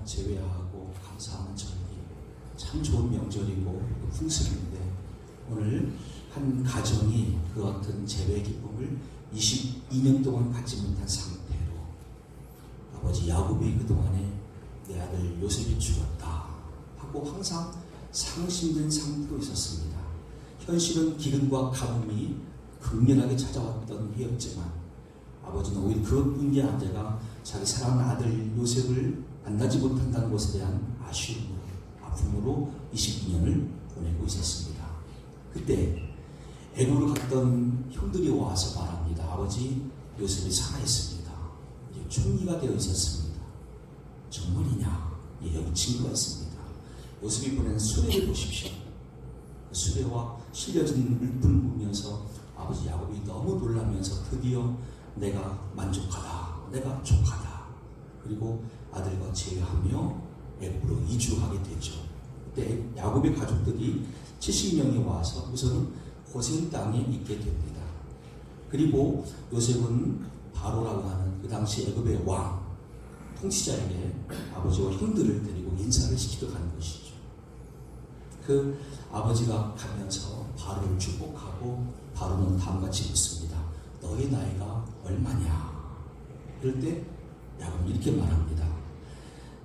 제외하고 감사하는 절기, 참 좋은 명절이고 풍습인데, 오늘 한 가정이 그 어떤 제외 기쁨을 22년 동안 갖지 못한 상태로, 아버지 야곱이 그동안에 내 아들 요셉이 죽었다 하고 항상 상심된 상태로 있었습니다. 현실은 기근과 가뭄이 극렬하게 찾아왔던 해였지만 아버지는 오히려 그런 문제 안제가 자기 사랑하는 아들 요셉을 만나지 못한다는 것에 대한 아쉬움으로, 아픔으로 22년을 보내고 있었습니다. 그때 애굽으로 갔던 형들이 와서 말합니다. 아버지, 요셉이 살아있습니다. 이제 총리가 되어 있었습니다. 정말이냐? 예, 여기 증거가 있습니다. 요셉이 보낸 수레를 보십시오. 그 수레와 실려진 물품을 보면서 아버지 야곱이 너무 놀라면서 드디어 내가 만족하다, 내가 족하다. 그리고 아들과 제외하며 애굽으로 이주하게 되죠. 그때 야곱의 가족들이 70명이 와서 우선은 고센 땅에 있게 됩니다. 그리고 요셉은 바로라고 하는 그 당시 애굽의 왕, 통치자에게 아버지와 형들을 데리고 인사를 시키러 가는 것이죠. 그 아버지가 가면서 바로를 축복하고 바로는 다음같이 묻습니다. 너의 나이가 얼마냐? 그럴 때 야곱은 이렇게 말합니다.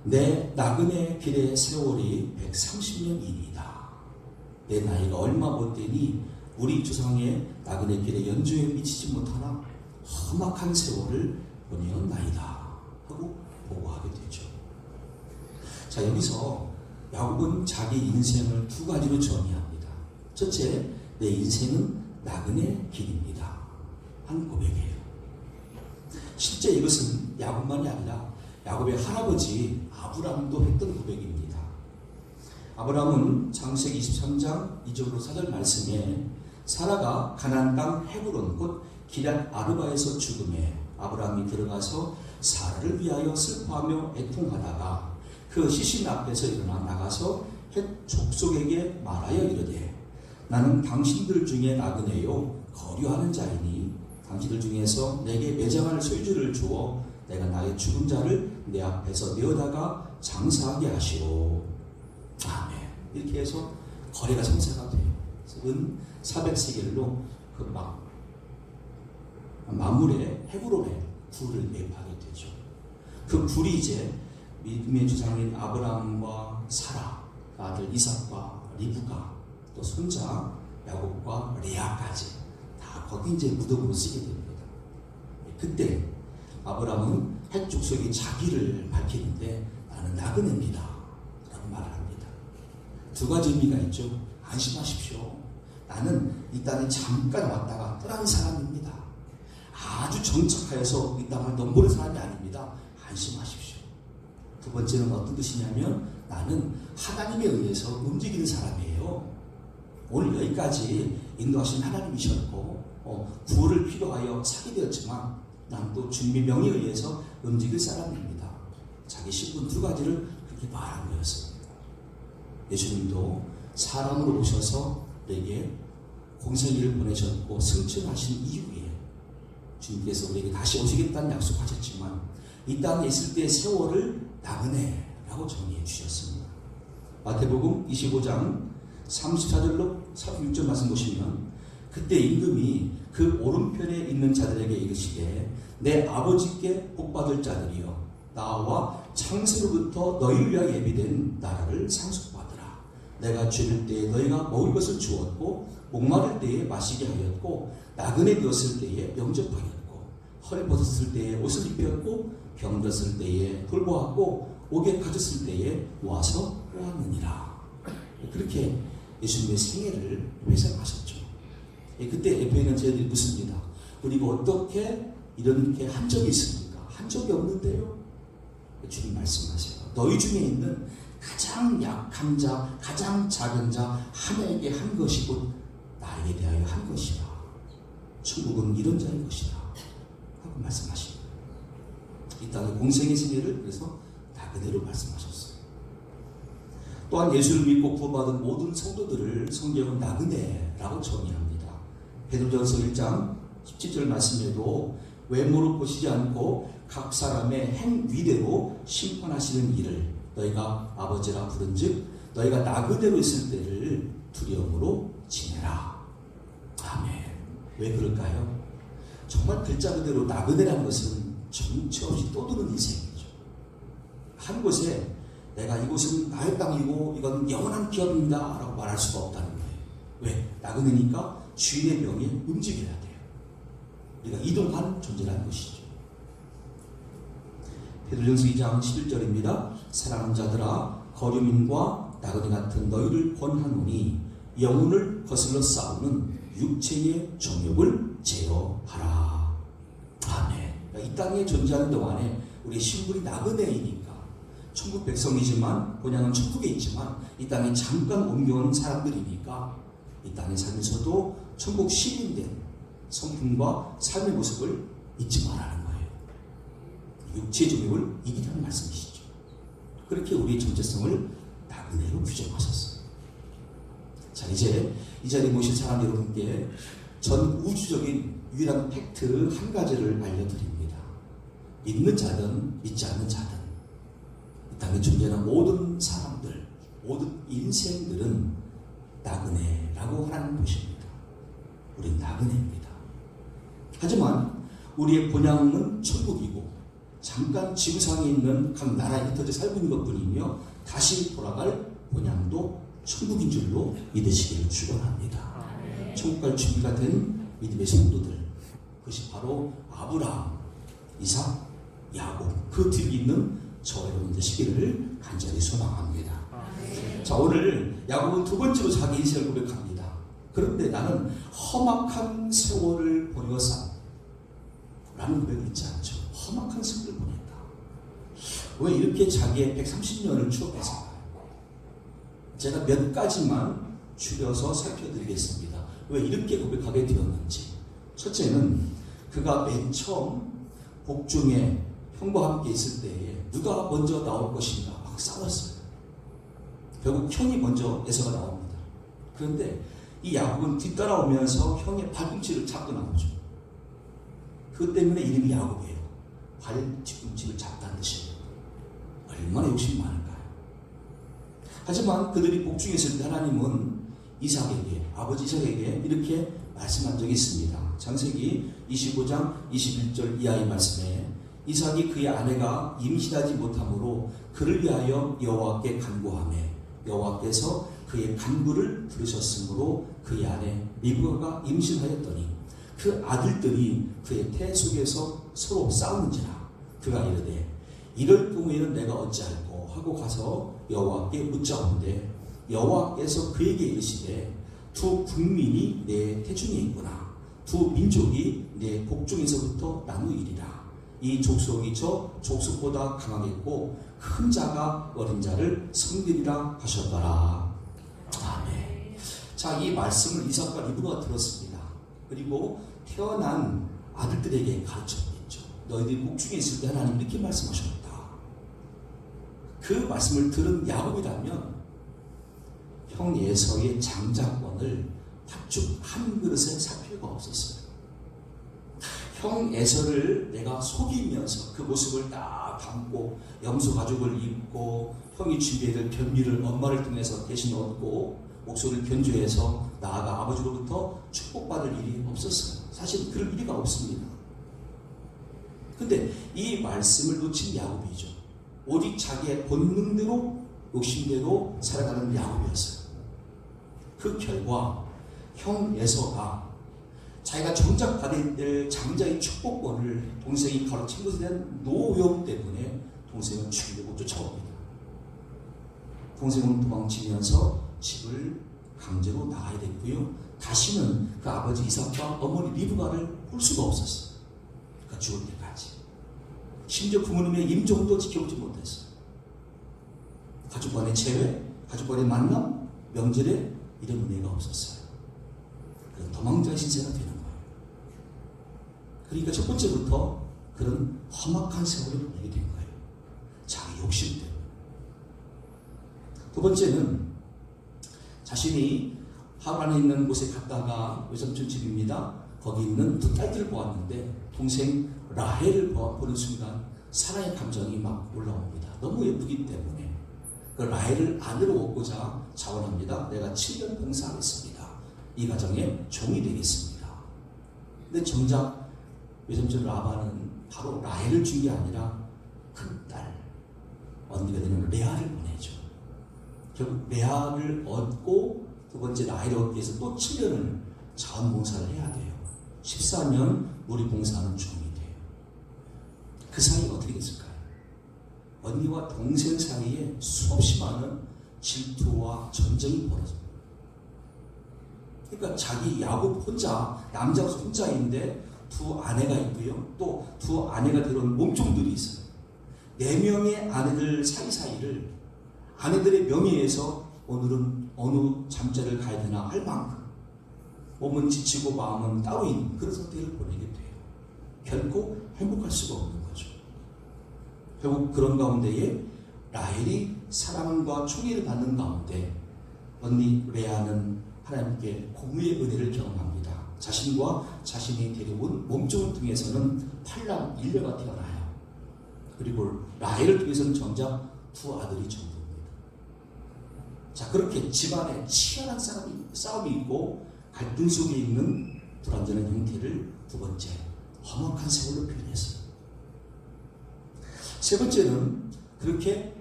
내 나그네 길의 세월이 130년이니이다. 내 나이가 얼마 못되니 우리 조상의 나그네 길의 연주에 미치지 못하나 험악한 세월을 보내었나이다 하고 보고하게 되죠. 자, 여기서 야곱은 자기 인생을 두 가지로 정의합니다. 첫째, 내 인생은 나그네 길입니다. 한 고백이에요. 실제 이것은 야곱만이 아니라 야곱의 할아버지 아브라함도 했던 고백입니다. 아브라함은 창세기 23장 2절로 4절 말씀에 사라가 가나안 땅 헤브론 곧 기럇 아르바에서 죽음에 아브라함이 들어가서 사라를 위하여 슬퍼하며 애통하다가 그 시신 앞에서 일어나 나가서 헷 족속에게 말하여 이르되 나는 당신들 중에 나그네요 거류하는 자이니 당신들 중에서 내게 매장할 소유주를 주어 내가 나의 죽은 자를 내 앞에서 내어다가 장사하게 하시오. 아멘. 이렇게 해서 거래가 성사가 돼요. 은 400세겔로 그 만물의 헤브론에 굴을 매입하게 되죠. 그 굴이 이제 믿음의 주장인 아브라함과 사라, 아들 이삭과 리브가, 또 손자 야곱과 레아까지 다 거기 이제 무덤으로 쓰게 됩니다. 그때 아브라함은 헷 족속이 자기를 밝히는데 나는 나그네입니다 라고 말을 합니다. 두 가지 의미가 있죠. 안심하십시오. 나는 이 땅에 잠깐 왔다가 떠난 사람입니다. 아주 정착하여서 이 땅을 넘보는 사람이 아닙니다. 안심하십시오. 두 번째는 어떤 뜻이냐면 나는 하나님에 의해서 움직이는 사람이에요. 오늘 여기까지 인도하신 하나님이셨고 구원을 필요하여 사게 되었지만 난 또 주님의 명에 의해서 움직일 사람입니다. 자기 신분 두 가지를 그렇게 말한 거였습니다. 예수님도 사람으로 오셔서 내게 공생일을 보내셨고 승천하신 이후에 주님께서 우리에게 다시 오시겠다는 약속하셨지만 이 땅에 있을 때의 세월을 나그네라고 정의해 주셨습니다. 마태복음 25장 34절로 36절 말씀 보시면 그때 임금이 그 오른편에 있는 자들에게 이르시되 내 아버지께 복받을 자들이여 나와 창세로부터 너희를 위하여 예비된 나라를 상속받으라. 내가 줄일 때에 너희가 먹을 것을 주었고 목마를 때에 마시게 하였고 나그네 되었을 때에 영접하였고 헐 벗었을 때에 옷을 입혔고 병들었을 때에 돌보았고 옥에 갇혔을 때에 모아서 보았느니라. 그렇게 예수님의 생애를 회상하셨죠. 그때 옆에 있는 저희들이 묻습니다. 우리가 어떻게 이렇게 한 적이 있습니까? 한 적이 없는데요. 주님 말씀하세요. 너희 중에 있는 가장 약한 자, 가장 작은 자 하나에게 한 것이 곧 나에게 대하여 한 것이라. 천국은 이런 자의 것이다 하고 말씀하십니다. 이 땅의 공생의 생애를 그래서 나그네로 말씀하셨어요. 또한 예수를 믿고 구원받은 모든 성도들을 성경은 나그네라고 정의합니다. 베드로전서 1장 17절 말씀에도 외모로 보시지 않고 각 사람의 행위대로 심판하시는 일을 너희가 아버지라 부른즉 너희가 나그네로 있을 때를 두려움으로 지내라. 아멘. 왜 그럴까요? 정말 글자 그대로 나그네라는 것은 정처 없이 떠도는 인생이죠. 한 곳에 내가 이곳은 나의 땅이고 이건 영원한 기업입니다 라고 말할 수가 없다는 거예요. 왜? 나그네니까 주인의 명에 움직여야 돼요. 우리가 이동한 존재라는 것이죠. 베드로전서 2장 11절입니다. 사랑하는 자들아 거류민과 나그네 같은 너희를 권하노니 영혼을 거슬러 싸우는 육체의 정욕을 제어하라. 아멘. 그러니까 이 땅에 존재하는 동안에 우리 신분이 나그네이니까 천국 백성이지만 본향은 천국에 있지만 이 땅에 잠깐 옮겨온 사람들이니까 이 땅에 살면서도 천국 시민된 성품과 삶의 모습을 잊지 말라는 거예요. 육체의 정욕을 이기라는 말씀이시죠. 그렇게 우리의 정체성을 나그네로 규정하셨어요. 자, 이제 이 자리에 모신 사람 여러분께 전 우주적인 유일한 팩트 한 가지를 알려드립니다. 믿는 자든 믿지 않는 자든 이 땅에 존재하는 모든 사람들, 모든 인생들은 나그네라고 하나님 보십니다. 우리는 나그네입니다. 하지만 우리의 본향은 천국이고 잠깐 지구상에 있는 각 나라에 흩어져 살고 있는 것뿐이며 다시 돌아갈 본향도 천국인 줄로 믿으시기를 축원합니다. 천국 갈 준비가 된 믿음의 성도들, 그것이 바로 아브라함, 이삭, 야곱, 그 뒤에 있는 저 여러분 되시기를 간절히 소망합니다. 자, 오늘 야곱은 두 번째로 자기 인생을 고백합니다. 그런데 나는 험악한 세월을 보내었사 라는 고백을 잊지 않죠. 험악한 세월을 보냈다. 왜 이렇게 자기의 130년을 추억했을까요? 제가 몇 가지만 줄여서 살펴드리겠습니다. 왜 이렇게 고백하게 되었는지. 첫째는 그가 맨 처음 복중에 형과 함께 있을 때에 누가 먼저 나올 것인가 막 싸웠어요. 결국 형이 먼저 에서가 나옵니다. 그런데 이 야곱은 뒤따라오면서 형의 발꿈치를 잡고 나오죠. 그 때문에 이름이 야곱이에요. 발 뒤꿈치를 잡다는 뜻이에요. 얼마나 욕심이 많을까요? 하지만 그들이 복중에 있을 때 하나님은 이삭에게, 아버지 이삭에게 이렇게 말씀한 적이 있습니다. 창세기 25장 21절 이하의 말씀에 이삭이 그의 아내가 임신하지 못함으로 그를 위하여 여호와께 간구하매 여호와께서 그의 간구를 들으셨으므로 그의 아내 리브가가 임신하였더니 그 아들들이 그의 태 속에서 서로 싸우는지라 그가 이르되 이럴 경우에는 내가 어찌할꼬 하고 가서 여호와께 묻자온데 여호와께서 그에게 이르시되 두 국민이 내 태중에 있구나 두 민족이 내 복중에서부터 나누이리라 이 족속이 저 족속보다 강하겠고 큰 자가 어린 자를 섬기리라 하셨더라. 아멘. 자, 이 말씀을 이삭과 리브가가 들었습니다. 그리고 태어난 아들들에게 가르쳤겠죠. 너희들이 복중에 있을 때 하나님 이렇게 말씀하셨다. 그 말씀을 들은 야곱이라면 형 에서의 장자권을 팥죽 한 그릇에 살 필요가 없었어요. 형 에서를 내가 속이면서 그 모습을 딱 담고 염소 가죽을 입고 형이 준비해야 될 변미를 엄마를 통해서 대신 얻고 목소리를 변조해서 나아가 아버지로부터 축복받을 일이 없었어요. 사실 그럴 일이가 없습니다. 근데 이 말씀을 놓친 야곱이죠. 오직 자기의 본능대로 욕심대로 살아가는 야곱이었어요. 그 결과 형 에서가 자기가 정작 받아야 될 장자의 축복권을 동생이 가로챈 것에 대한 노여움 때문에 동생을 죽이려고 쫓아옵니다. 동생은 도망치면서 집을 강제로 나가야 됐고요. 다시는 그 아버지 이삭과 어머니 리브가를 볼 수가 없었어요. 그러니까 죽을 때까지. 심지어 부모님의 임종도 지켜보지 못했어요. 가족 간의 재회, 가족 간의 만남, 명절에 이런 은혜가 없었어요. 그런 도망자의 신세가 되는 거예요. 그러니까 첫 번째부터 그런 험악한 세월을 보내게 된 거예요. 자기 욕심 때문에. 두 번째는 자신이 하란에 있는 곳에 갔다가 외삼촌 집입니다. 거기 있는 두 딸들을 보았는데 동생 라헬을 보는 순간 사랑의 감정이 막 올라옵니다. 너무 예쁘기 때문에 그 라헬을 아내로 얻고자 자원합니다. 내가 7년 봉사하겠습니다. 이 가정의 종이 되겠습니다. 근데 정작 외삼촌 라반은 바로 라헬을 준 게 아니라 큰딸 언니가 되는 레아를 보내죠. 결국 레아를 얻고 두 번째 라헬을 얻기 위해서 또 7년을 자원봉사를 해야 돼요. 14년 우리 봉사하는 종이 돼요. 그 사이가 어떻게 됐을까요? 언니와 동생 사이에 수없이 많은 질투와 전쟁이 벌어집니다. 그러니까 자기 야곱 혼자, 남자로서 혼자인데 두 아내가 있고요. 또 두 아내가 데려온 몸종들이 있어요. 4명의 아내들 사이사이를 아내들의 명예에서 오늘은 어느 잠자리를 가야 되나 할 만큼 몸은 지치고 마음은 따로 있는 그런 상태를 보내게 돼요. 결코 행복할 수가 없는 거죠. 결국 그런 가운데에 라헬이 사랑과 총애를 받는 가운데 언니 레아는 하나님께 공의의 은혜를 경험합니다. 자신과 자신이 데려온 몸종을 통해서는 8남 1녀가 태어나요. 그리고 라헬을 통해서는 정작 두 아들이 전부입니다. 자, 그렇게 집안에 치열한 싸움이 있고 갈등 속에 있는 불완전한 형태를 두 번째 험악한 세월로 표현했어요. 세 번째는 그렇게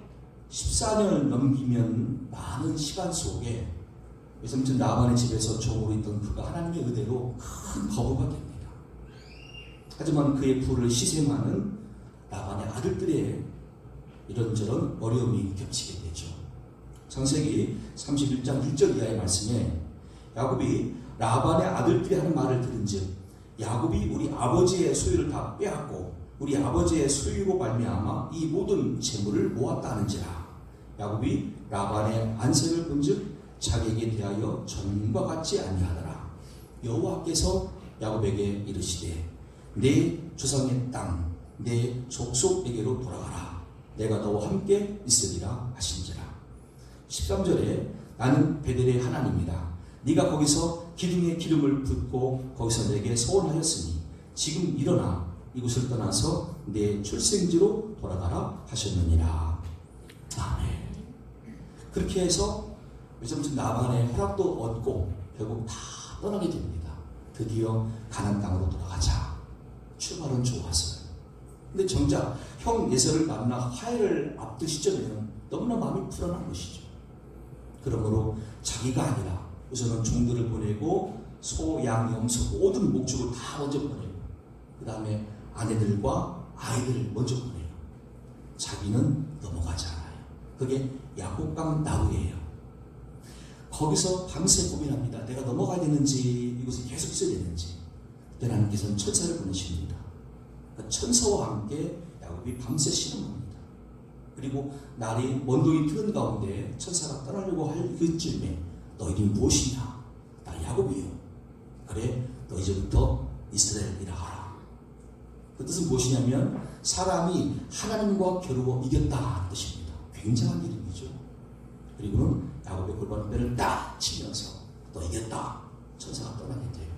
14년을 넘기면 많은 시간 속에 외삼촌 라반의 집에서 종으로 있던 그가 하나님의 은혜로 큰 거부가 됩니다. 하지만 그의 부를 시샘하는 라반의 아들들의 이런저런 어려움이 겹치게 되죠. 창세기 31장 1절 이하의 말씀에 야곱이 라반의 아들들이 하는 말을 들은즉 야곱이 우리 아버지의 소유를 다 빼앗고 우리 아버지의 소유로 말미암아 이 모든 재물을 모았다 하는지라. 야곱이 라반의 안색을 본즉 자기에게 대하여 전과 같지 아니하더라. 여호와께서 야곱에게 이르시되 내 조상의 땅 내 족속에게로 돌아가라. 내가 너와 함께 있으리라 하신지라. 13절에 나는 베델의 하나님이다. 네가 거기서 기둥에 기름을 붓고 거기서 내게 서원하였으니 지금 일어나 이곳을 떠나서 내 출생지로 돌아가라 하셨느니라. 아멘. 그렇게 해서 외삼촌 라반의 허락도 얻고 결국 다 떠나게 됩니다. 드디어 가나안 땅으로 돌아가자. 출발은 좋았어요. 근데 정작 형 예서를 만나 화해를 앞둔 시점에는 너무나 마음이 불안한 것이죠. 그러므로 자기가 아니라 우선은 종들을 보내고 소, 양, 염소 모든 목축을 다 먼저 보내고 그 다음에 아내들과 아이들을 먼저 보내요. 자기는 넘어가지 않아요. 그게 야곡강 나루예요. 거기서 밤새 고민합니다. 내가 넘어가야 되는지 이곳에 계속 있어야 되는지. 그때 하나님께서는 천사를 보내십니다. 그 천사와 함께 야곱이 밤새 신음합니다. 그리고 날이 먼동이 트는 가운데 천사가 떠나려고 할 그쯤에 너희는 무엇이냐? 나 야곱이요. 그래, 너 이제부터 이스라엘이라 하라. 그 뜻은 무엇이냐면 사람이 하나님과 겨루어 이겼다는 뜻입니다. 굉장한 이름이죠. 그리고는 야곱의 골반뼈를 딱 치면서 너 이겼다. 천사가 떠나게 돼요.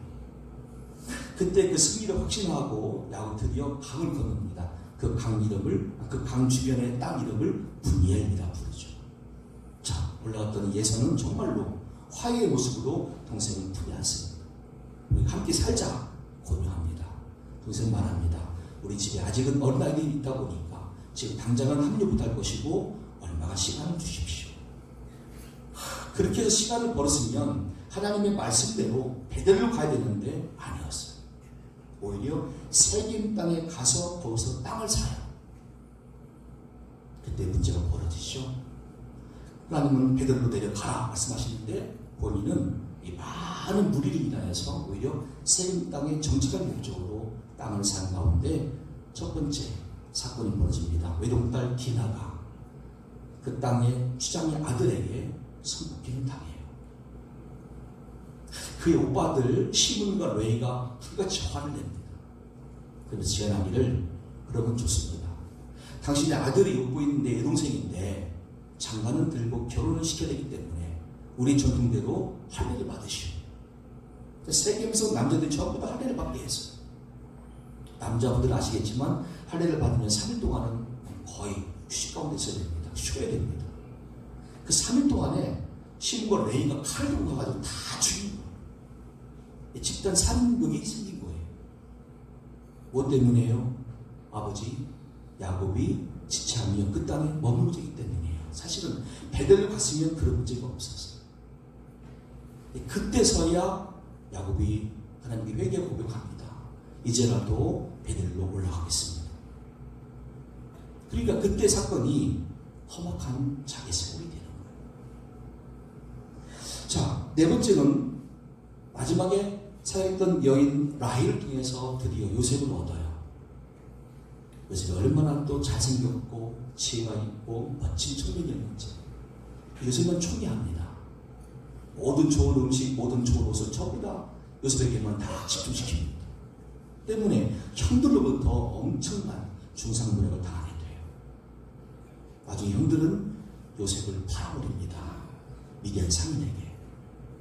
그때 그 승리를 확신하고 야곱 드디어 강을 건넙니다. 그 강 이름을, 그 강 주변의 땅 이름을 분이엘이라 부르죠. 자, 올라갔더니 예서는 정말로 화해의 모습으로 동생을 품에 안습니다. 우리 함께 살자 권유합니다. 동생 말합니다. 우리 집에 아직은 어린아이들이 있다 보니까 지금 당장은 합류 못할 것이고 얼마가 시간을 주십시오. 그렇게 해서 시간을 벌었으면 하나님의 말씀대로 베델로 가야 되는데 아니었어요. 오히려 세겜 땅에 가서 거기서 땅을 사요. 그때 문제가 벌어지죠. 하나님은 베델로 내려가라 말씀하시는데 본인은 이 많은 무리를 인하여서 오히려 세겜 땅의 정치적 목적으로 땅을 산 가운데 첫 번째 사건이 벌어집니다. 외동딸 디나가 그 땅의 추장의 아들에게 성폭행을 당해요. 그의 오빠들 시몬과 레이가 불같이 화를 냅니다. 그래서 지어나기를 그러면 좋습니다. 당신의 아들이 욕고 있는 내 여동생인데 장가는 들고 결혼을 시켜야 되기 때문에 우리 전통대로 할례를 받으시오. 세겜에서 남자들이 전부 다 할례를 받게 했어요. 남자분들은 아시겠지만 할례를 받으면 3일 동안은 거의 휴식 가운데 있어야 됩니다. 쉬어야 됩니다. 그 3일 동안에 시므과 레이가 칼을 들고 가가지고 다 죽인 거예요. 집단 살인극이 생긴 거예요. 뭐 때문에요? 아버지 야곱이 지체하며 그 땅에 머무르기 때문이에요. 사실은 베델로 갔으면 그런 문제가 없었어요. 그때서야 야곱이 하나님께 회개 고백합니다. 이제라도 베델로 올라가겠습니다. 그러니까 그때 사건이 험악한 자기 세월이 되는 거예요. 자, 네 번째는 마지막에 사역했던 여인 라헬을 통해서 드디어 요셉을 얻어요. 요셉이 얼마나 또 잘생겼고 지혜가 있고 멋진 청년이었는지. 요셉은 총애합니다. 모든 좋은 음식, 모든 좋은 옷을 전부 다 요셉에게만 다 집중시킵니다. 때문에 형들로부터 엄청난 중상모략을 당하게 돼요. 나중에 형들은 요셉을 팔아버립니다. 미디안 상인에게.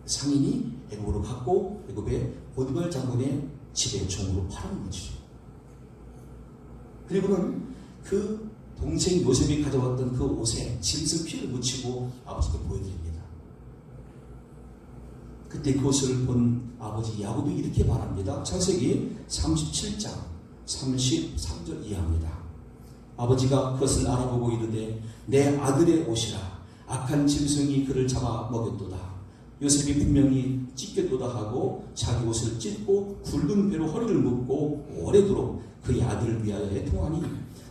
상인이 애굽으로 갔고 애굽의 보디발 장군의 집에 종으로 팔아는 거죠. 그리고는 그 동생 요셉이 가져왔던 그 옷에 짐승 피를 묻히고 아버지께 보여드립니다. 그때 그것을 본 아버지 야곱이 이렇게 말합니다. 창세기 37장 33절 이하입니다. 아버지가 그것을 알아보고 이르되 내 아들의 옷이라 악한 짐승이 그를 잡아 먹였도다. 요셉이 분명히 찢겼도다 하고 자기 옷을 찢고 굵은 배로 허리를 묶고 오래도록 그의 아들을 위하여 애통하니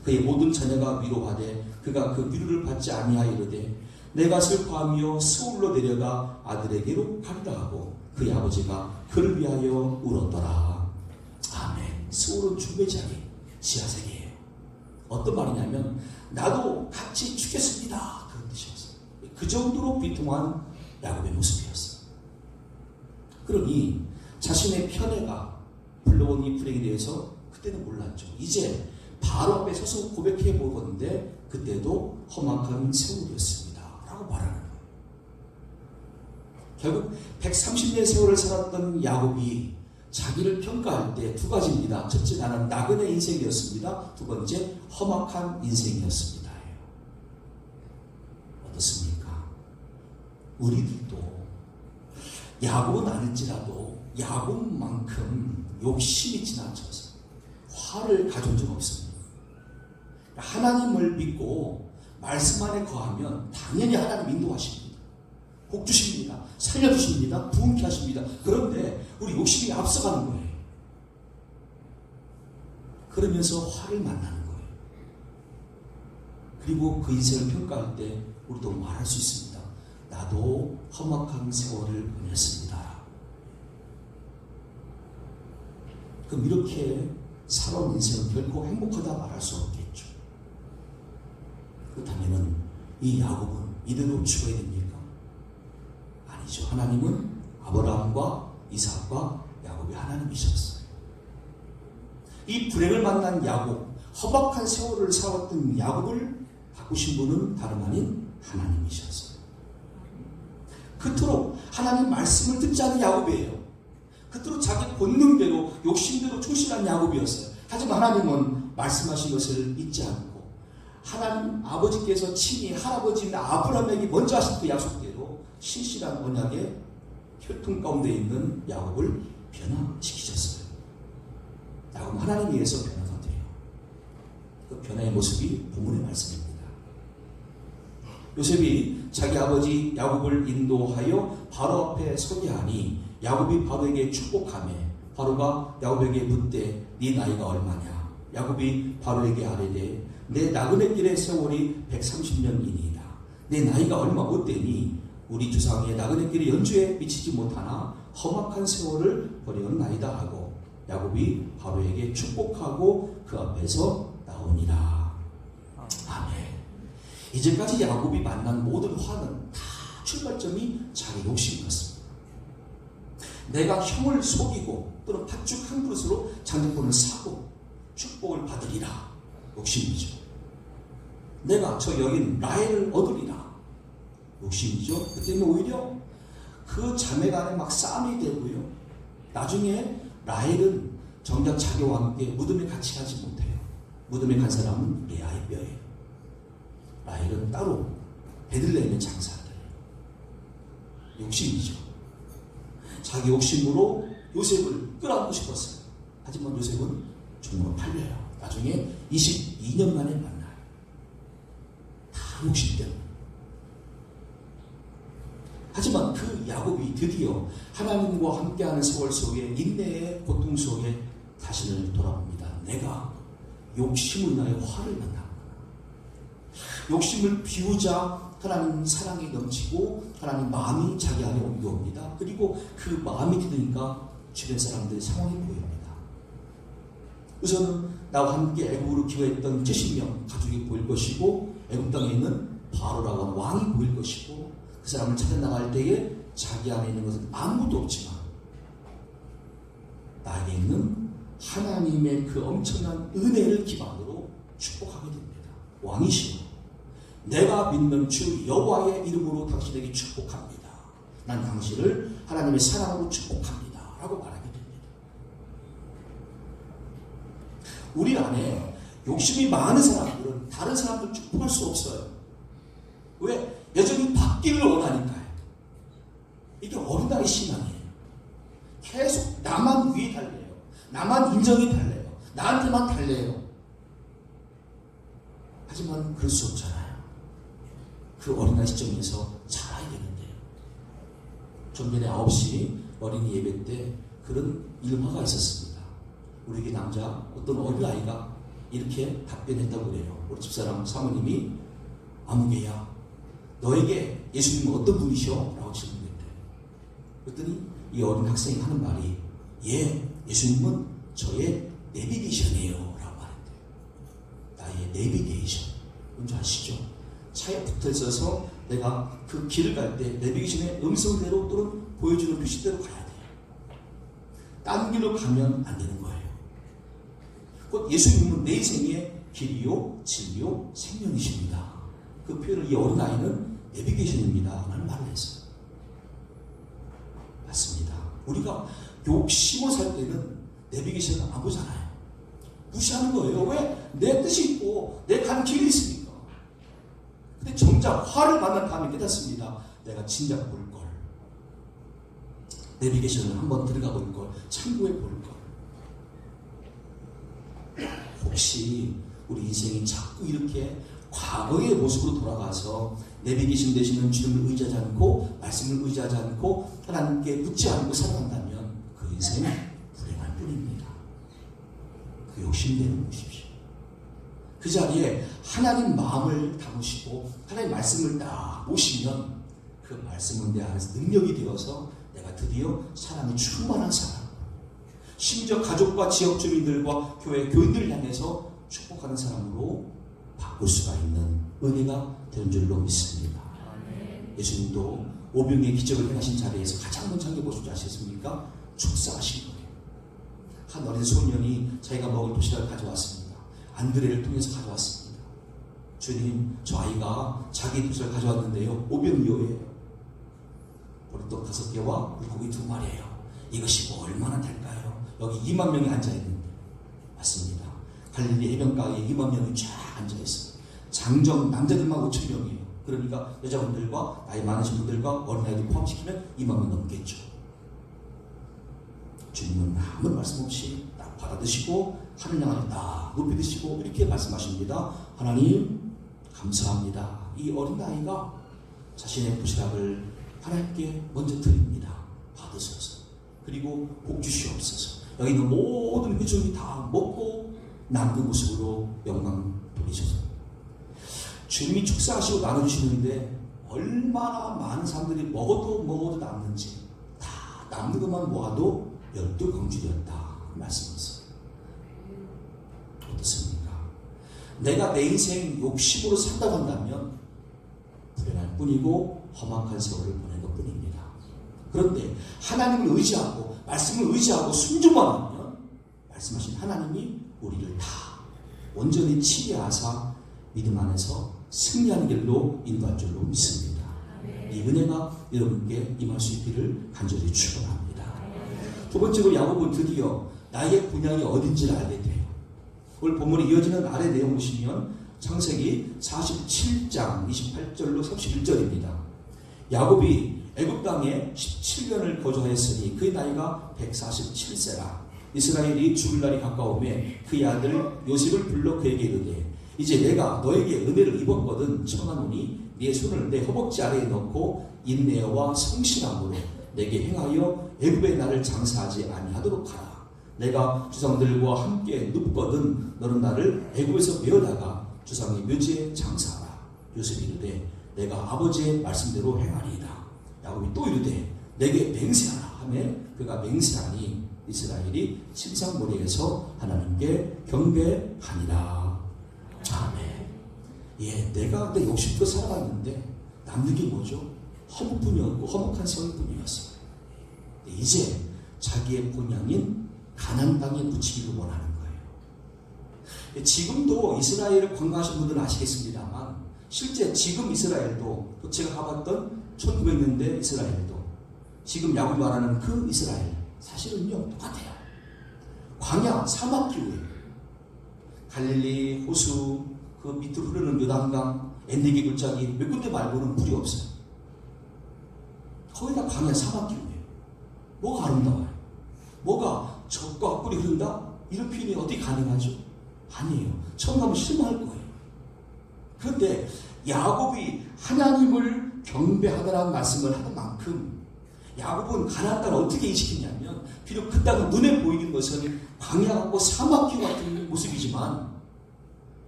그의 모든 자녀가 위로하되 그가 그 위로를 받지 아니하여 이르되 내가 슬퍼하며 스울로 내려가 아들에게로 가리라 하고 그의 아버지가 그를 위하여 울었더라. 아멘. 스울은 죽음의 자리, 지하세계예요. 어떤 말이냐면 나도 같이 죽겠습니다. 그런 뜻이었어요. 그 정도로 비통한 야곱의 모습이었어요. 그러니 자신의 편애가 불러온 이 불행에 대해서 그때는 몰랐죠. 이제 바로 앞에 서서 고백해 보건데 그때도 험악한 세월이었습니다. 라고 말하는 거예요. 결국 130년 세월을 살았던 야곱이 자기를 평가할 때 두 가지입니다. 첫째, 나는 나그네 인생이었습니다. 두 번째, 험악한 인생이었습니다. 어떻습니까? 우리들도 야곱은 아닐지라도 야곱만큼 욕심이 지나쳐서 화를 가져온 적 없습니다. 하나님을 믿고 말씀 안에 거하면 당연히 하나님 인도하십니다. 복 주십니다. 살려주십니다. 부흥케 하십니다. 그런데 우리 욕심이 앞서가는 거예요. 그러면서 화를 만나는 거예요. 그리고 그 인생을 평가할 때 우리도 말할 수 있습니다. 나도 험악한 세월을 보냈습니다. 그럼 이렇게 살아온 인생은 결코 행복하다 말할 수 없겠죠. 그렇다면 이 야곱은 이대로 죽어야 됩니까? 아니죠. 하나님은 아브라함과 이삭과 야곱이 하나님이셨어요. 이 불행을 만난 야곱, 험악한 세월을 살았던 야곱을 바꾸신 분은 다름 아닌 하나님이셨어요. 그토록 하나님 말씀을 듣지 않은 야곱이에요. 그토록 자기 본능대로 욕심대로 충실한 야곱이었어요. 하지만 하나님은 말씀하신 것을 잊지 않고 하나님 아버지께서 친히 할아버지인 아브라함에게 먼저 하신 그 약속대로 신실한 언약의 혈통 가운데 있는 야곱을 변화시키셨어요. 야곱은 하나님에 의해서 변화가 돼요. 그 변화의 모습이 본문의 말씀입니다. 요셉이 자기 아버지 야곱을 인도하여 바로 앞에 서게 하니 야곱이 바로에게 축복하며 바로가 야곱에게 묻되 네 나이가 얼마냐? 야곱이 바로에게 아뢰되 내 나그네 길의 세월이 130년이니이다. 내 나이가 얼마 못 되니 우리 조상의 나그네 길의 연주에 미치지 못하나 험악한 세월을 버려나이다 하고 야곱이 바로에게 축복하고 그 앞에서 나오니라. 아멘. 이제까지 야곱이 만난 모든 화는 다 출발점이 자기 욕심이었습니다. 내가 형을 속이고 또는 팥죽 한 그릇으로 장작분을 사고 축복을 받으리라. 욕심이죠. 내가 저 여인 라헬을 얻으리라. 욕심이죠. 그 때문에 오히려 그 자매 간에 막 싸움이 되고요. 나중에 라헬은 정작 자기와 함께 무덤에 같이 가지 못해요. 무덤에 간 사람은 레아의 뼈예요. 라헬은 따로 베들레헴에 장사하더래요. 욕심이죠. 자기 욕심으로 요셉을 끌어안고 싶었어요. 하지만 요셉은 종으로 팔려요. 나중에 22년 만에 만나요. 다 욕심 때문에. 하지만 그 야곱이 드디어 하나님과 함께하는 세월 속에 인내의 고통 속에 자신을 돌아봅니다. 내가 욕심을 인하여 화를 만났구나. 욕심을 비우자 하나님 사랑이 넘치고 하나님 마음이 자기 안에 옮겨옵니다. 그리고 그 마음이 드니까 주변 사람들의 상황이 보입니다. 우선은 나와 함께 애국으로 기여했던 70명 가족이 보일 것이고 애국 땅에 있는 바로라고 하는 왕이 보일 것이고 그 사람을 찾아 나갈 때에 자기 안에 있는 것은 아무것도 없지만 나에게 있는 하나님의 그 엄청난 은혜를 기반으로 축복하게 됩니다. 왕이시여 내가 믿는 주 여호와의 이름으로 당신에게 축복합니다. 난 당신을 하나님의 사랑으로 축복합니다. 라고 말하게 됩니다. 우리 안에 욕심이 많은 사람들은 다른 사람들 축복할 수 없어요. 왜? 여전히 받기를 원하니까요. 이게 어린아이 신앙이에요. 계속 나만 위에 달래요. 나만 인정이 달래요. 나한테만 달래요. 하지만 그럴 수 없잖아요. 그 어린아이 시점에서 자라야 되는데요. 좀 전에 9시 어린이 예배 때 그런 일화가 있었습니다. 우리 남자 어떤 어린아이가 이렇게 답변했다고 그래요. 우리 집사람 사모님이 아무개야 너에게 예수님은 어떤 분이시오? 라고 질문했대요. 그랬더니 이 어린 학생이 하는 말이 예, 예수님은 저의 내비게이션이에요 라고 말했대요. 나의 내비게이션 뭔지 아시죠? 차에 붙어 있어서 내가 그 길을 갈 때 내비게이션의 음성대로 또는 보여주는 표시대로 가야 돼요. 딴 길로 가면 안 되는 거예요. 곧 예수님은 내 인생의 길이요 진리요 생명이십니다. 그 표현을 이 어린아이는 내비게이션입니다 라는 말을 했어요. 맞습니다. 우리가 욕심을 살 때는 내비게이션을 안 보잖아요. 무시하는 거예요. 왜? 내 뜻이 있고 내 간 길이 있으니까. 근데 정작 화를 만난 다음에 깨닫습니다. 내가 진작 볼 걸. 내비게이션을 한번 들어가 볼 걸. 참고해 볼 걸. 혹시 우리 인생이 자꾸 이렇게 과거의 모습으로 돌아가서 내비게이션 되시는 주님을 의지하지 않고 말씀을 의지하지 않고 하나님께 묻지 않고 살아간다면 그 인생은 불행할 뿐입니다. 그 욕심 내려놓으십시오. 그 자리에 하나님 마음을 담으시고 하나님 말씀을 딱 모시면 그 말씀은 내 안에서 능력이 되어서 내가 드디어 사람이 충만한 사람, 심지어 가족과 지역 주민들과 교회 교인들을 향해서 축복하는 사람으로 바꿀 수가 있는 은혜가 되는 줄로 믿습니다. 예수님도 오병의 기적을 행하신 자리에서 가장 먼저 한 게 무엇인지 아시겠습니까? 축사하신 거예요. 한 어린 소년이 자기가 먹을 도시락을 가져왔습니다. 안드레를 통해서 가져왔습니다. 주님, 저 아이가 자기 도시락을 가져왔는데요. 오병이어예요. 보리떡 5개와 물고기 2마리예요. 이것이 뭐 얼마나 될까요? 여기 2만 명이 앉아있는데. 맞습니다. 갈릴리 해변가에 2만 명이 쫙 앉아있어요. 장정 남자들만 5천 명이에요. 그러니까 여자분들과 나이 많으신 분들과 어린아이들 포함시키면 2만 명 넘겠죠. 주님은 아무 말씀 없이 딱 받아드시고 하늘 향하여 딱 높이 드시고 이렇게 말씀하십니다. 하나님 감사합니다. 이 어린아이가 자신의 도시락을 하나님께 먼저 드립니다. 받으셔서 그리고 복 주시옵소서. 여기 있는 모든 회중이 다 먹고 남는 모습으로 영광 돌리셔서 주님이 축사하시고 나눠주시는데 얼마나 많은 사람들이 먹어도 남는지 다 남는 것만 모아도 12광주리였다 말씀하셨어요. 어떻습니까? 내가 내 인생 욕심으로 산다고 한다면 불행할 뿐이고 험악한 세월을 보낸 것 뿐입니다. 그런데 하나님을 의지하고 말씀을 의지하고 순종만 하면 말씀하신 하나님이 우리를 다 온전히 치유하사 믿음 안에서 승리하는 길로 인도할 줄로 믿습니다. 이 은혜가 여러분께 임할 수 있기를 간절히 축원합니다. 두 번째로 야곱은 드디어 나의 본향이 어딘지를 알게 돼요. 오늘 본문에 이어지는 아래 내용 보시면 창세기 47장 28절로 31절입니다. 야곱이 애굽 땅에 17년을 거주하였으니 그의 나이가 147세라. 이스라엘이 죽을 날이 가까우매 그의 아들 요셉을 불러 그에게 이르되 이제 내가 너에게 은혜를 입었거든 청하노니 네 손을 내 허벅지 아래에 넣고 인내와 성실함으로 내게 행하여 애굽에 나를 장사하지 아니하도록 하라. 내가 주상들과 함께 눕거든 너는 나를 애굽에서 메어다가 주상의 묘지에 장사하라. 요셉이 이르되 내가 아버지의 말씀대로 행하리이다. 야곱이 또 이르되 내게 맹세하라 하매 그가 맹세하니 이스라엘이 침상머리에서 하나님께 경배하니라. 아멘. 예, 내가 내 욕심껏 살아갔는데 남는 게 뭐죠? 허무뿐이었고 허무한 세월뿐이었어요. 이제 자기의 본향인 가나안 땅에 묻히기를 원하는 거예요. 지금도 이스라엘을 관광하신 분들은 아시겠습니다만 실제 지금 이스라엘도 또 제가 가봤던 1900년대 이스라엘도 지금 야곱이 말하는 그 이스라엘 사실은요 똑같아요. 광야 사막 기후에 갈릴리 호수 그 밑으로 흐르는 요단강 엔네게 골짜기 몇 군데 말고는 물이 없어요. 거의 다 광야 사막 기후예요. 뭐가 아름다워요? 뭐가 적과 꿀이 흐른다? 이런 표현이 어떻게 가능하죠? 아니에요. 처음 가면 실망할 거예요. 그런데 야곱이 하나님을 경배하다라는 말씀을 하는 만큼 야곱은 가나안 땅을 어떻게 인식했냐면 비록 그 땅은 눈에 보이는 것은 광야 같고 사막기 같은 모습이지만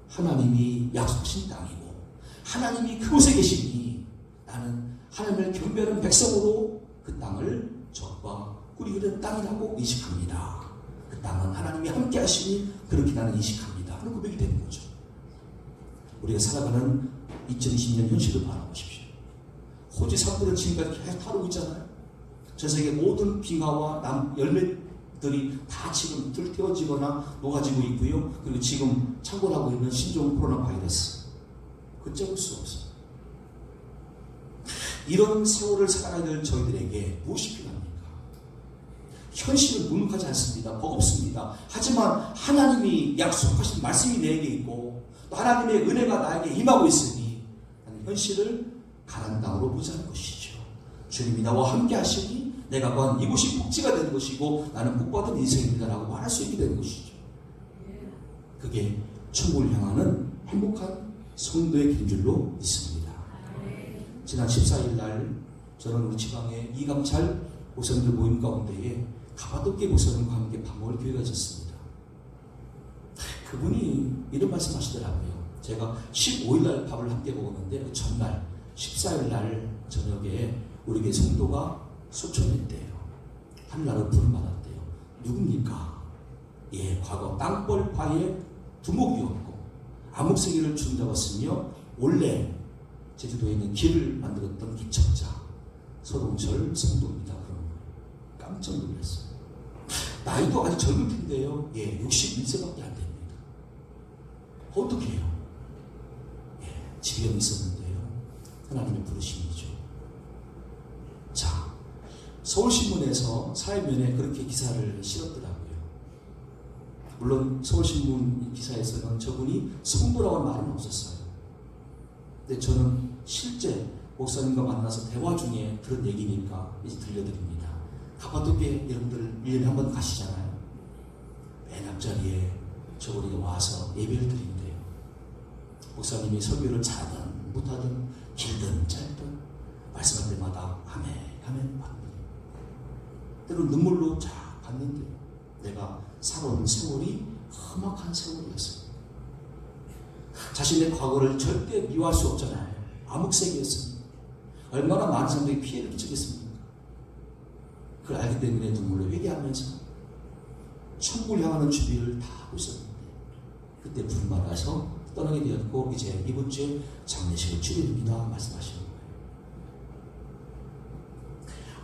하나님이 약속하신 땅이고 하나님이 그곳에 계시니 나는 하나님을 경배하는 백성으로 그 땅을 적과 꿀이 흐르는 땅이라고 인식합니다. 그 땅은 하나님이 함께 하시니 그렇게 나는 인식합니다. 하는 고백이 되는 거죠. 우리가 살아가는 2020년 현실을 바라보십시오. 호주 산불은 지금까지 계속 타오르고 있잖아요. 전 세계 모든 빙하와 열매들이 다 지금 불태워지거나 녹아지고 있고요. 그리고 지금 창궐하고 있는 신종 코로나 바이러스. 걷잡을 수 없어요. 이런 세월을 살아가야 될 저희들에게 무엇이 필요합니까? 현실은 묵묵하지 않습니다. 버겁습니다. 하지만 하나님이 약속하신 말씀이 내게 있고 또 하나님의 은혜가 나에게 임하고 있으니 나는 현실을 가나안 땅으로 보자는 것이죠. 주님이 나와 함께 하시니 내가 관 이곳이 복지가 되는 것이고 나는 복받은 인생입니다라고 말할 수 있게 되는 것이죠. 그게 천국을 향하는 행복한 성도의 길인 줄로 믿습니다. 지난 14일 날 저는 우리 지방의 이감찰 목사님들 모임 가운데에 가파도끼 목사님과 함께 밥 먹을 기회가 있었습니다. 그분이 이런 말씀 하시더라고요. 제가 15일 날 밥을 함께 먹었는데 그 전날 14일 날 저녁에 우리 교회 성도가 소천했대요. 하늘나라로 부름 받았대요. 누굽니까? 예, 과거 땅벌파의 두목이었고 암흑세계를 주름잡았으며 원래 제주도에 있는 길을 만들었던 기척자 서동철 성도입니다. 그런 거예요. 깜짝 놀랐어요. 나이도 아직 젊은 텐데요. 예, 61세밖에 안 됩니다. 어떻게 해요? 예, 지병이 있었는데요. 하나님의 부르심이죠. 자, 서울신문에서 사회면에 그렇게 기사를 실었더라고요. 물론 서울신문 기사에서는 저분이 성도라고 하는 말은 없었어요. 근데 저는 실제 목사님과 만나서 대화 중에 들은 얘기니까 이제 들려드립니다. 가파도끼 여러분들 1년에 한 번 가시잖아요. 맨 앞자리에 저분이 와서 예배를 드린대요. 목사님이 설교를 잘하든 못하든 길든 짧든 말씀할 때마다 아멘 아멘 아멘. 때로는 눈물로 쫙 봤는데 내가 살아온 세월이 험악한 세월이었어요. 자신의 과거를 절대 미워할 수 없잖아요. 암흑세계였습니다. 얼마나 많은 사람들이 피해를 끼치겠습니까? 그걸 알기 때문에 눈물로 회개하면서 천국을 향하는 준비를 다 하고 있었는데 그때 부름 받아서 떠나게 되었고 이제 이번 주에 장례식을 치르립니다 말씀하시는 거예요.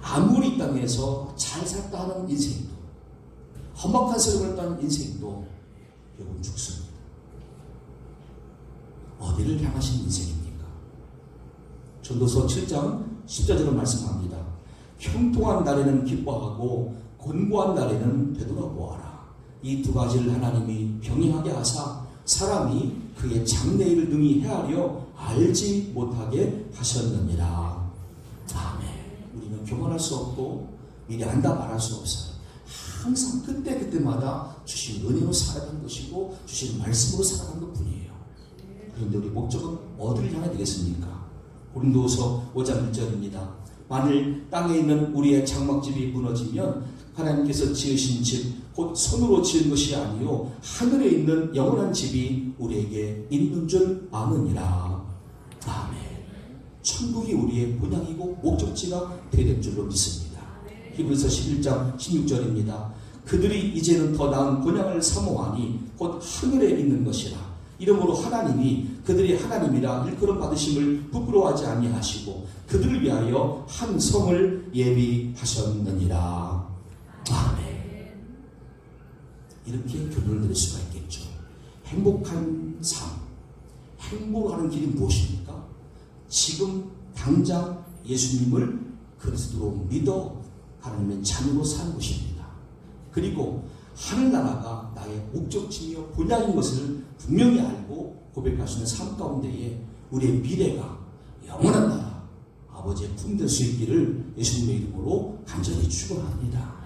아무리 이 땅에서 잘 살다 하는 인생도 험악한 세월을 따는 인생도 결국은 죽습니다. 어디를 향하신 인생입니까? 전도서 7장 14절로 말씀합니다. 형통한 날에는 기뻐하고 곤고한 날에는 되돌아보아라. 이 두 가지를 하나님이 병행하게 하사 사람이 그의 장래일을 능히 헤아려 알지 못하게 하셨느니라. 아멘. 우리는 교만할 수 없고 미리 안다 말할 수 없어요. 항상 그때그때마다 주신 은혜로 살아가는 것이고 주신 말씀으로 살아가는 것뿐이에요. 그런데 우리 목적은 어디를 향해 되겠습니까? 고린도후서 5장 1절입니다. 만일 땅에 있는 우리의 장막집이 무너지면 하나님께서 지으신 집 곧 손으로 지은 것이 아니요 하늘에 있는 영원한 집이 우리에게 있는 줄 아느니라. 아멘. 천국이 우리의 본향이고 목적지가 되는 줄로 믿습니다. 히브리서 11장 16절입니다. 그들이 이제는 더 나은 본향을 사모하니 곧 하늘에 있는 것이라. 이러므로 하나님이 그들이 하나님이라 일컬음 받으심을 부끄러워하지 아니하시고 그들을 위하여 한 성을 예비하셨느니라. 아멘. 이렇게 결론을 내릴 수가 있겠죠. 행복한 삶, 행복하는 길이 무엇입니까? 지금 당장 예수님을 그리스도로 믿어 하나님의 자녀로 사는 것입니다. 그리고 하늘나라가 나의 목적지며 본향인 것을 분명히 알고 고백할 수 있는 삶 가운데에 우리의 미래가 영원한 나라 아버지의 품될 수 있기를 예수님의 이름으로 간절히 축원합니다.